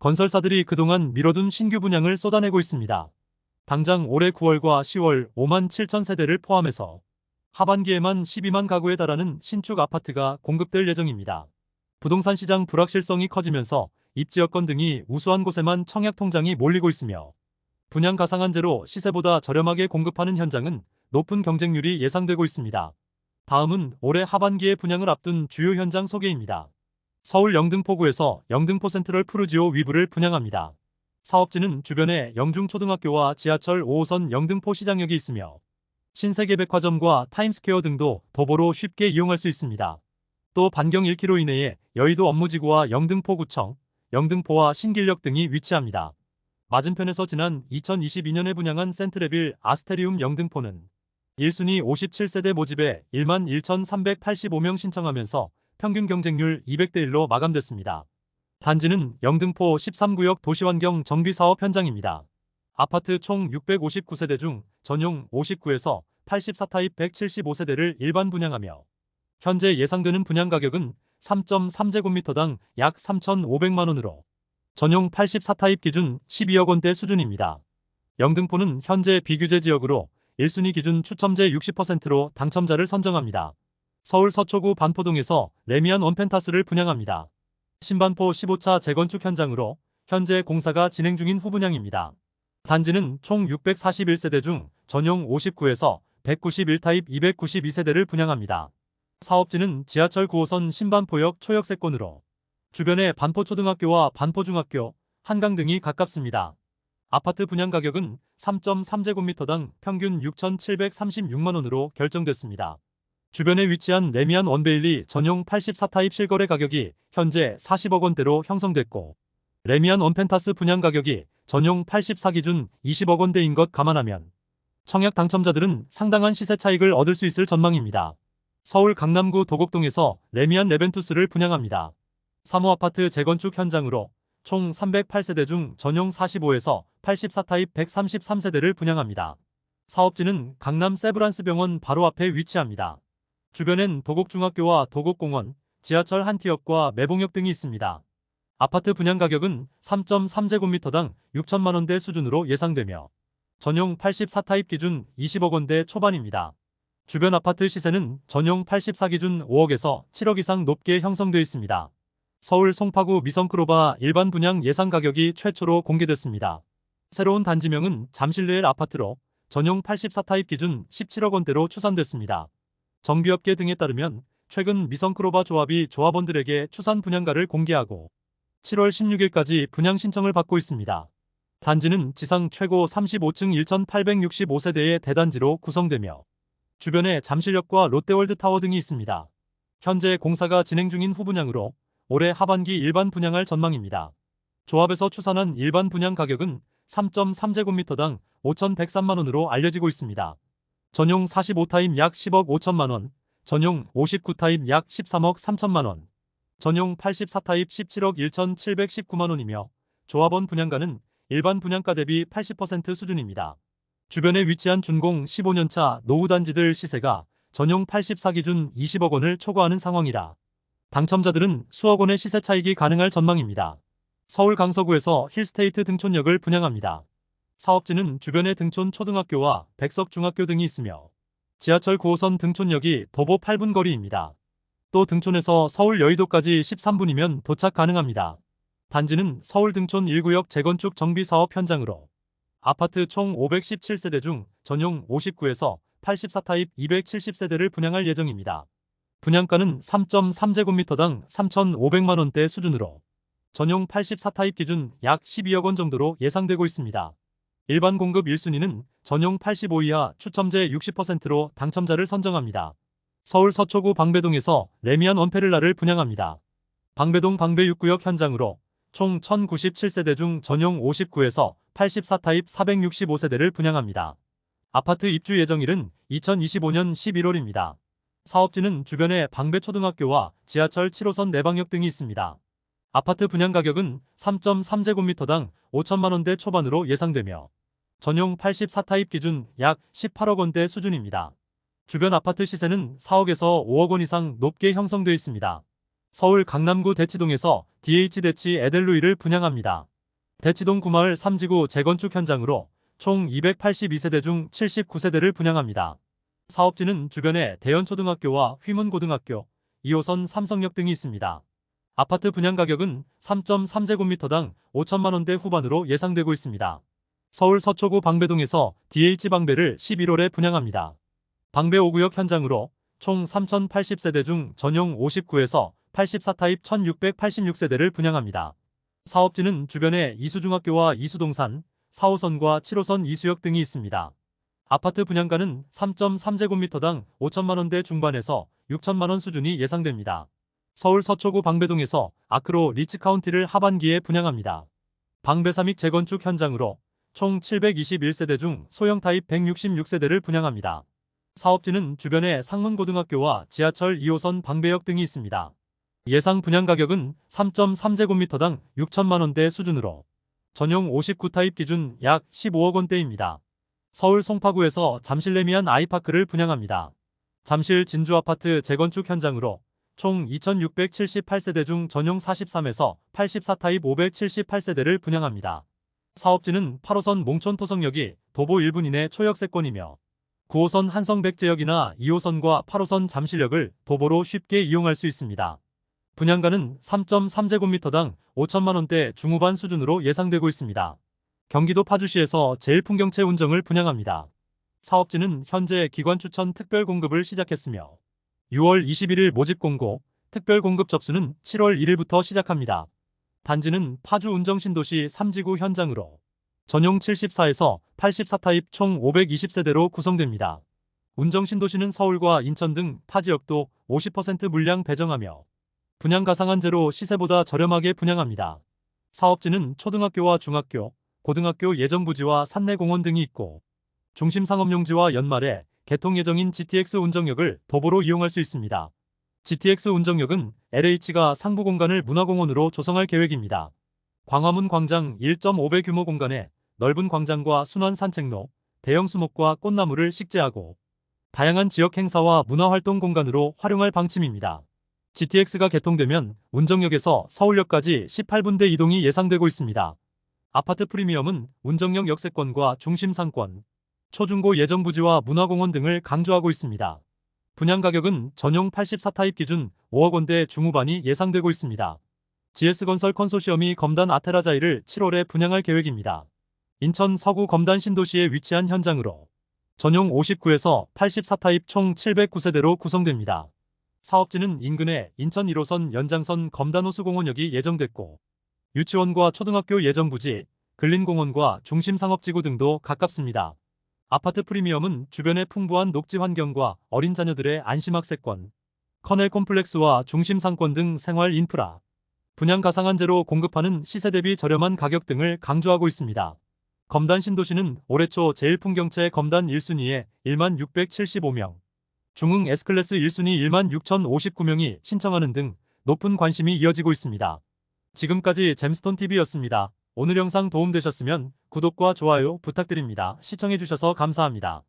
건설사들이 그동안 미뤄둔 신규 분양을 쏟아내고 있습니다. 당장 올해 9월과 10월 5만 7천 세대를 포함해서 하반기에만 12만 가구에 달하는 신축 아파트가 공급될 예정입니다. 부동산 시장 불확실성이 커지면서 입지 여건 등이 우수한 곳에만 청약 통장이 몰리고 있으며 분양 가상한제로 시세보다 저렴하게 공급하는 현장은 높은 경쟁률이 예상되고 있습니다. 다음은 올해 하반기에 분양을 앞둔 주요 현장 소개입니다. 서울 영등포구에서 영등포 센트럴 푸르지오 위브를 분양합니다. 사업지는 주변에 영중초등학교와 지하철 5호선 영등포 시장역이 있으며 신세계백화점과 타임스퀘어 등도 도보로 쉽게 이용할 수 있습니다. 또 반경 1km 이내에 여의도 업무지구와 영등포구청, 영등포와 신길역 등이 위치합니다. 맞은편에서 지난 2022년에 분양한 센트레빌 아스테리움 영등포는 1순위 57세대 모집에 1만 1,385명 신청하면서 평균 경쟁률 200대 1로 마감됐습니다. 단지는 영등포 13구역 도시환경 정비사업 현장입니다. 아파트 총 659세대 중 전용 59에서 84타입 175세대를 일반 분양하며 현재 예상되는 분양 가격은 3.3제곱미터당 약 3,500만원으로 전용 84타입 기준 12억 원대 수준입니다. 영등포는 현재 비규제 지역으로 1순위 기준 추첨제 60%로 당첨자를 선정합니다. 서울 서초구 반포동에서 레미안 원펜타스를 분양합니다. 신반포 15차 재건축 현장으로 현재 공사가 진행 중인 후분양입니다. 단지는 총 641세대 중 전용 59에서 191타입 292세대를 분양합니다. 사업지는 지하철 9호선 신반포역 초역세권으로 주변에 반포초등학교와 반포중학교, 한강 등이 가깝습니다. 아파트 분양 가격은 3.3제곱미터당 평균 6,736만원으로 결정됐습니다. 주변에 위치한 레미안 원베일리 전용 84타입 실거래 가격이 현재 40억 원대로 형성됐고 레미안 원펜타스 분양 가격이 전용 84 기준 20억 원대인 것 감안하면 청약 당첨자들은 상당한 시세 차익을 얻을 수 있을 전망입니다. 서울 강남구 도곡동에서 레미안 네벤투스를 분양합니다. 3호 아파트 재건축 현장으로 총 308세대 중 전용 45에서 84타입 133세대를 분양합니다. 사업지는 강남 세브란스병원 바로 앞에 위치합니다. 주변엔 도곡중학교와 도곡공원, 지하철 한티역과 매봉역 등이 있습니다. 아파트 분양 가격은 3.3제곱미터당 6천만원대 수준으로 예상되며 전용 84타입 기준 20억 원대 초반입니다. 주변 아파트 시세는 전용 84 기준 5억에서 7억 이상 높게 형성되어 있습니다. 서울 송파구 미성크로바 일반 분양 예상 가격이 최초로 공개됐습니다. 새로운 단지명은 잠실레일 아파트로 전용 84타입 기준 17억 원대로 추산됐습니다. 정비업계 등에 따르면 최근 미성크로바 조합이 조합원들에게 추산 분양가를 공개하고 7월 16일까지 분양 신청을 받고 있습니다. 단지는 지상 최고 35층 1,865세대의 대단지로 구성되며 주변에 잠실역과 롯데월드타워 등이 있습니다. 현재 공사가 진행 중인 후분양으로 올해 하반기 일반 분양할 전망입니다. 조합에서 추산한 일반 분양 가격은 3.3제곱미터당 5,103만원으로 알려지고 있습니다. 전용 45타입 약 10억 5천만원, 전용 59타입 약 13억 3천만원, 전용 84타입 17억 1,719만원이며 조합원 분양가는 일반 분양가 대비 80% 수준입니다. 주변에 위치한 준공 15년차 노후단지들 시세가 전용 84 기준 20억 원을 초과하는 상황이라 당첨자들은 수억 원의 시세 차익이 가능할 전망입니다. 서울 강서구에서 힐스테이트 등촌역을 분양합니다. 사업지는 주변에 등촌 초등학교와 백석 중학교 등이 있으며 지하철 9호선 등촌역이 도보 8분 거리입니다. 또 등촌에서 서울 여의도까지 13분이면 도착 가능합니다. 단지는 서울 등촌 1구역 재건축 정비사업 현장으로 아파트 총 517세대 중 전용 59에서 84타입 270세대를 분양할 예정입니다. 분양가는 3.3제곱미터당 3,500만원대 수준으로 전용 84타입 기준 약 12억 원 정도로 예상되고 있습니다. 일반 공급 1순위는 전용 85 이하 추첨제 60%로 당첨자를 선정합니다. 서울 서초구 방배동에서 레미안 원페를라를 분양합니다. 방배동 방배 6구역 현장으로 총 1,097세대 중 전용 59에서 84타입 465세대를 분양합니다. 아파트 입주 예정일은 2025년 11월입니다. 사업지는 주변에 방배초등학교와 지하철 7호선 내방역 등이 있습니다. 아파트 분양 가격은 3.3제곱미터당 5천만원대 초반으로 예상되며 전용 84타입 기준 약 18억 원대 수준입니다. 주변 아파트 시세는 4억에서 5억 원 이상 높게 형성되어 있습니다. 서울 강남구 대치동에서 DH대치 에델루이를 분양합니다. 대치동 구마을 3지구 재건축 현장으로 총 282세대 중 79세대를 분양합니다. 사업지는 주변에 대연초등학교와 휘문고등학교, 2호선 삼성역 등이 있습니다. 아파트 분양 가격은 3.3제곱미터당 5천만 원대 후반으로 예상되고 있습니다. 서울 서초구 방배동에서 DH 방배를 11월에 분양합니다. 방배 5구역 현장으로 총 3,080세대 중 전용 59에서 84타입 1,686세대를 분양합니다. 사업지는 주변에 이수중학교와 이수동산, 4호선과 7호선 이수역 등이 있습니다. 아파트 분양가는 3.3제곱미터당 5천만 원대 중반에서 6천만 원 수준이 예상됩니다. 서울 서초구 방배동에서 아크로 리츠카운티를 하반기에 분양합니다. 방배 3익 재건축 현장으로 총 721세대 중 소형 타입 166세대를 분양합니다. 사업지는 주변에 상문고등학교와 지하철 2호선 방배역 등이 있습니다. 예상 분양 가격은 3.3제곱미터당 6천만 원대 수준으로 전용 59타입 기준 약 15억 원대입니다. 서울 송파구에서 잠실 레미안 아이파크를 분양합니다. 잠실 진주아파트 재건축 현장으로 총 2,678세대 중 전용 43에서 84타입 578세대를 분양합니다. 사업지는 8호선 몽촌토성역이 도보 1분 이내 초역세권이며 9호선 한성백제역이나 2호선과 8호선 잠실역을 도보로 쉽게 이용할 수 있습니다. 분양가는 3.3제곱미터당 5천만 원대 중후반 수준으로 예상되고 있습니다. 경기도 파주시에서 제일풍경채 운정을 분양합니다. 사업지는 현재 기관 추천 특별 공급을 시작했으며 6월 21일 모집 공고, 특별 공급 접수는 7월 1일부터 시작합니다. 단지는 파주 운정신도시 3지구 현장으로 전용 74에서 84타입 총 520세대로 구성됩니다. 운정신도시는 서울과 인천 등 타 지역도 50% 물량 배정하며 분양 가상한제로 시세보다 저렴하게 분양합니다. 사업지는 초등학교와 중학교, 고등학교 예정부지와 산내공원 등이 있고 중심 상업용지와 연말에 개통 예정인 GTX 운정역을 도보로 이용할 수 있습니다. GTX 운정역은 LH가 상부 공간을 문화공원으로 조성할 계획입니다. 광화문 광장 1.5배 규모 공간에 넓은 광장과 순환 산책로, 대형 수목과 꽃나무를 식재하고 다양한 지역 행사와 문화활동 공간으로 활용할 방침입니다. GTX가 개통되면 운정역에서 서울역까지 18분대 이동이 예상되고 있습니다. 아파트 프리미엄은 운정역 역세권과 중심 상권, 초중고 예정부지와 문화공원 등을 강조하고 있습니다. 분양 가격은 전용 84타입 기준 5억 원대 중후반이 예상되고 있습니다. GS건설 컨소시엄이 검단 아테라자이를 7월에 분양할 계획입니다. 인천 서구 검단 신도시에 위치한 현장으로 전용 59에서 84타입 총 709세대로 구성됩니다. 사업지는 인근에 인천 1호선 연장선 검단호수공원역이 예정됐고 유치원과 초등학교 예정부지, 근린공원과 중심상업지구 등도 가깝습니다. 아파트 프리미엄은 주변의 풍부한 녹지 환경과 어린 자녀들의 안심학세권, 커넬 콤플렉스와 중심 상권 등 생활 인프라, 분양 가상한제로 공급하는 시세 대비 저렴한 가격 등을 강조하고 있습니다. 검단 신도시는 올해 초 제일풍경채 검단 1순위에 1만 675명, 중흥 S클래스 1순위 1만 6,059명이 신청하는 등 높은 관심이 이어지고 있습니다. 지금까지 잼스톤TV였습니다. 오늘 영상 도움되셨으면 구독과 좋아요 부탁드립니다. 시청해주셔서 감사합니다.